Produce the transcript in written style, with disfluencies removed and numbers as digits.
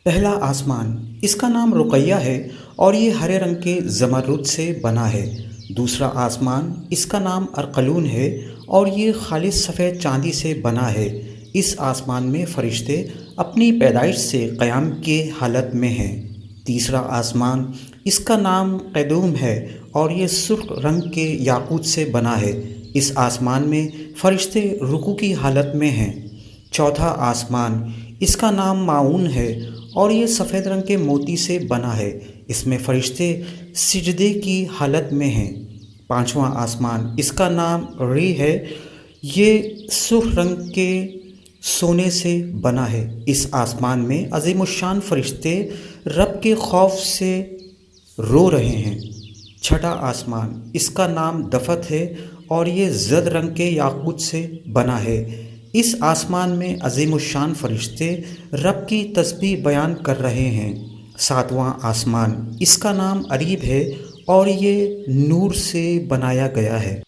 پہلا آسمان، اس کا نام رقیہ ہے اور یہ ہرے رنگ کے زمرد سے بنا ہے۔ دوسرا آسمان، اس کا نام ارقلون ہے اور یہ خالص سفید چاندی سے بنا ہے۔ اس آسمان میں فرشتے اپنی پیدائش سے قیام کی حالت میں ہیں۔ تیسرا آسمان، اس کا نام قیدوم ہے اور یہ سرخ رنگ کے یاقوت سے بنا ہے۔ اس آسمان میں فرشتے رکوع کی حالت میں ہیں۔ چوتھا آسمان، اس کا نام معون ہے اور یہ سفید رنگ کے موتی سے بنا ہے۔ اس میں فرشتے سجدے کی حالت میں ہیں۔ پانچواں آسمان، اس کا نام ری ہے، یہ سرخ رنگ کے سونے سے بنا ہے۔ اس آسمان میں عظیم الشان فرشتے رب کے خوف سے رو رہے ہیں۔ چھٹا آسمان، اس کا نام دفت ہے اور یہ زرد رنگ کے یاقوت سے بنا ہے۔ اس آسمان میں عظیم الشان فرشتے رب کی تسبیح بیان کر رہے ہیں۔ ساتواں آسمان، اس کا نام اریب ہے اور یہ نور سے بنایا گیا ہے۔